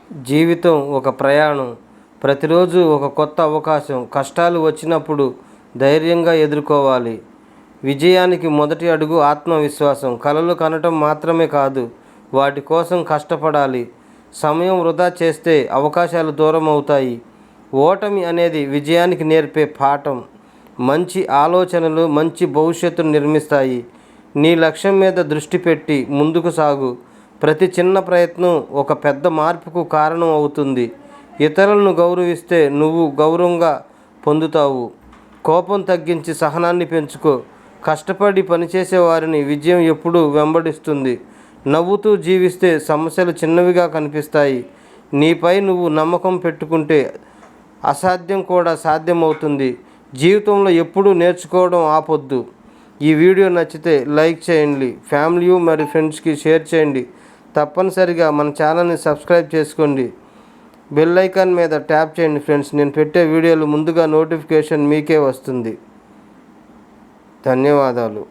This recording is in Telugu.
జీవితం ఒక ప్రయాణం. ప్రతిరోజు ఒక కొత్త అవకాశం. కష్టాలు వచ్చినప్పుడు ధైర్యంగా ఎదుర్కోవాలి. విజయానికి మొదటి అడుగు ఆత్మవిశ్వాసం. కలలు కనటం మాత్రమే కాదు, వాటి కోసం కష్టపడాలి. సమయం వృధా చేస్తే అవకాశాలు దూరం అవుతాయి. ఓటమి అనేది విజయానికి నేర్పే పాఠం. మంచి ఆలోచనలు మంచి భవిష్యత్తును నిర్మిస్తాయి. నీ లక్ష్యం మీద దృష్టి పెట్టి ముందుకు సాగు. ప్రతి చిన్న ప్రయత్నం ఒక పెద్ద మార్పుకు కారణం అవుతుంది. ఇతరులను గౌరవిస్తే నువ్వు గౌరవంగా పొందుతావు. కోపం తగ్గించి సహనాన్ని పెంచుకో. కష్టపడి పనిచేసే వారిని విజయం ఎప్పుడూ వెంబడిస్తుంది. నవ్వుతూ జీవిస్తే సమస్యలు చిన్నవిగా కనిపిస్తాయి. నీపై నువ్వు నమ్మకం పెట్టుకుంటే అసాధ్యం కూడా సాధ్యమవుతుంది. జీవితంలో ఎప్పుడూ నేర్చుకోవడం ఆపొద్దు. ఈ వీడియో నచ్చితే లైక్ చేయండి. ఫ్యామిలీ మరియు ఫ్రెండ్స్కి షేర్ చేయండి. తప్పనిసరిగా మన ఛానల్ని సబ్స్క్రైబ్ చేసుకోండి. బెల్ ఐకాన్ మీద ట్యాప్ చేయండి ఫ్రెండ్స్. నేను పెట్టే వీడియోలు ముందుగా నోటిఫికేషన్ మీకే వస్తుంది. ధన్యవాదాలు.